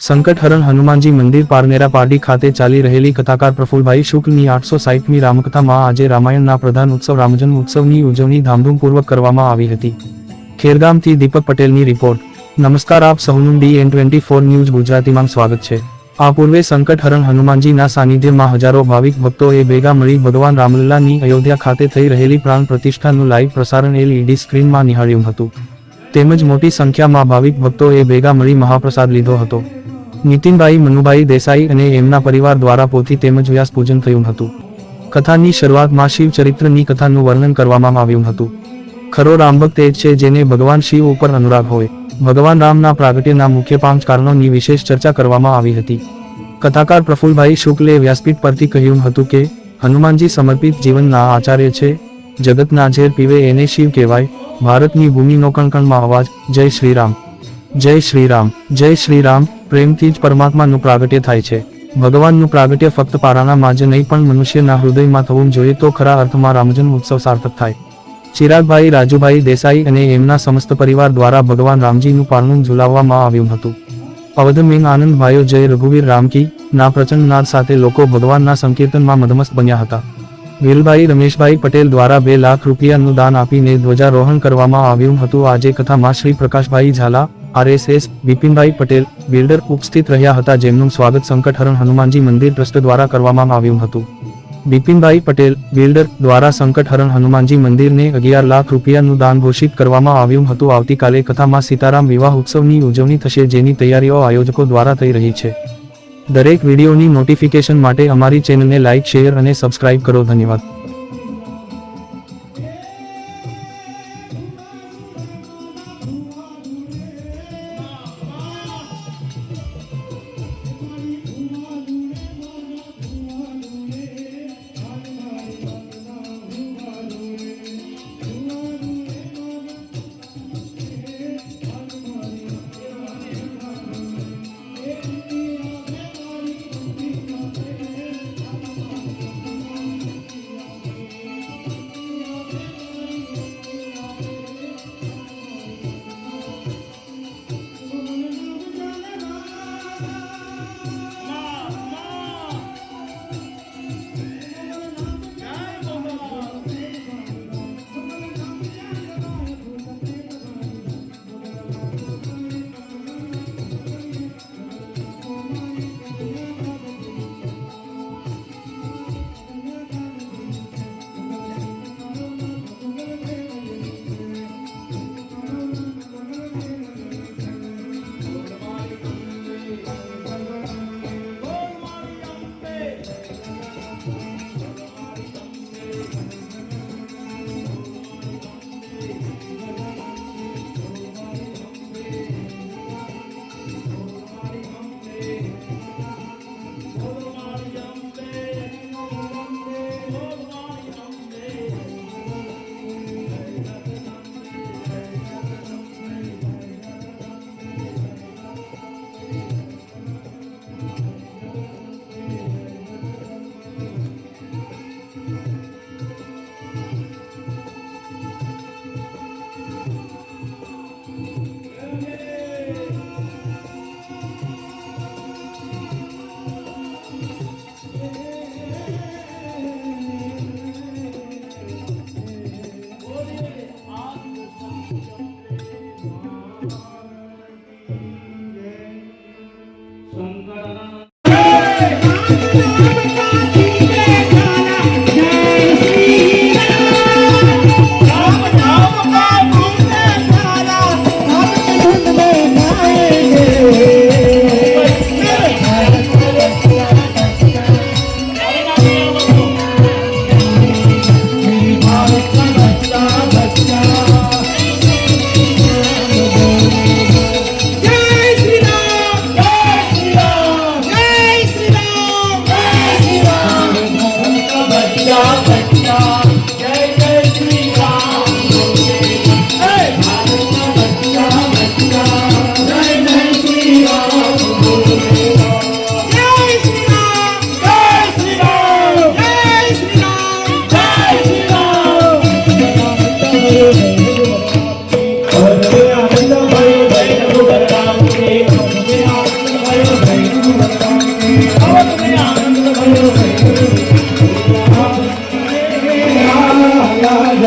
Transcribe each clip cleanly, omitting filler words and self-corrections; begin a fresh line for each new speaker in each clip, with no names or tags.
સંકટહરણ હનુમાનજી મંદિર પારનેરા પારડી ખાતે ચાલી રહેલી કથાકાર પ્રફુલભાઈ શુક્લની 860મી રામકથામાં આજે રામાયણના પ્રધાન ઉત્સવ રામજન્મ ઉત્સવની ઉજવણી ધામધૂમપૂર્વક કરવામાં આવી હતી. ખેરગામથી દીપક પટેલની રિપોર્ટ. નમસ્કાર, આપ સૌનું DN24 ન્યૂઝ ગુજરાતીમાં સ્વાગત છે. આ પૂર્વે સંકટહરણ હનુમાનજીના સાનિધ્યમાં હજારો ભાવિક ભક્તોએ ભેગા મળી ભગવાન રામલલ્લાની અયોધ્યા ખાતે થઈ રહેલી પ્રાણ પ્રતિષ્ઠાનું લાઈવ પ્રસારણ LED સ્ક્રીનમાં નિહાળ્યું હતું. તેમજ મોટી સંખ્યામાં ભાવિક ભક્તોએ ભેગા મળી મહાપ્રસાદ લીધો હતો. નીતિનભાઈ મનુભાઈ દેસાઈ અને એમના પરિવાર દ્વારા પોથી તેમજ વ્યાસ પૂજન થયું હતું. કથાની શરૂઆતમાં શિવ ચરિત્રની કથાનું વર્ણન કરવામાં આવ્યું હતું. ખરો રામભક્ત એ જ છે જેને ભગવાન શિવ ઉપર અનુરાગ હોય. ભગવાન રામના પ્રાગટ્યના મુખ્ય 5 કારણોની વિશેષ ચર્ચા કરવામાં આવી હતી. કથાકાર પ્રફુલભાઈ શુક્લે વ્યાસપીઠ પરથી કહ્યું હતું કે હનુમાનજી સમર્પિત જીવનના આચાર્ય છે. જગતના ઝેર પીવે એને શિવ કહેવાય. ભારતની ભૂમિનો કણકણમાં અવાજ. જય શ્રી રામ, જય શ્રી રામ, જય શ્રી રામ. પ્રેમથી જ પરમાત્માનું પ્રાગટ્ય થાય છે. ભગવાનનું પ્રાગટ્ય ફક્ત પારણામાં જ નહીં પણ મનુષ્યના હૃદયમાં થવું જોઈએ તો ખરા અર્થમાં રામજન્મ ઉત્સવ સાર્થક થાય. ચિરાગભાઈ રાજુભાઈ દેસાઈ અને એમના સમસ્ત પરિવાર દ્વારા ભગવાન રામજીનું પારણું ઝુલાવવામાં આવ્યું હતું. અવધમેન આનંદભાઈઓ જય રઘુવીર રામકી ના પ્રચંડ નાદ સાથે લોકો ભગવાનના સંકીર્તનમાં મદમસ્ત બન્યા હતા. વેલભાઈ રમેશભાઈ પટેલ દ્વારા 2 લાખ રૂપિયાનું દાન આપીને ધ્વજારોહણ કરવામાં આવ્યું હતું. આજે કથામાં શ્રી પ્રકાશભાઈ ઝાલા RSS, બિપિનભાઈ પટેલ બિલ્ડર ઉપસ્થિત રહ્યા હતા, જેમનું સ્વાગત સંકટહરણ હનુમાનજી મંદિર ટ્રસ્ટ દ્વારા કરવામાં આવ્યું હતું. બિપિનભાઈ પટેલ બિલ્ડર દ્વારા સંકટહરણ હનુમાનજી મંદિરને 11 લાખ રૂપિયાનું દાન ઘોષિત કરવામાં આવ્યું હતું. આવતીકાલે કથામાં સીતારામ વિવાહ ઉત્સવની ઉજવણી થશે, જેની તૈયારીઓ આયોજકો દ્વારા થઈ રહી છે. દરેક વિડીયોની નોટિફિકેશન માટે અમારી ચેનલને લાઇક, શેર અને સબસ્ક્રાઇબ કરો. ધન્યવાદ.
Hari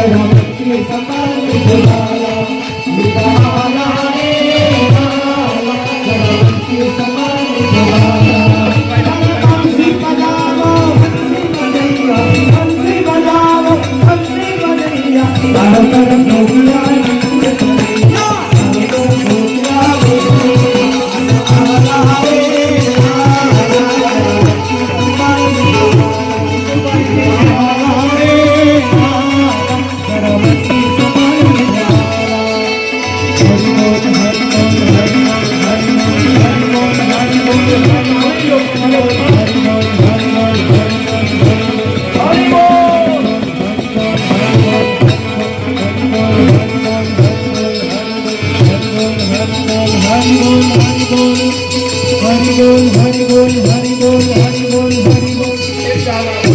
Bol, Hari Bol, Hari Bol, Hari Bol, Hari Bol, Hari Bol.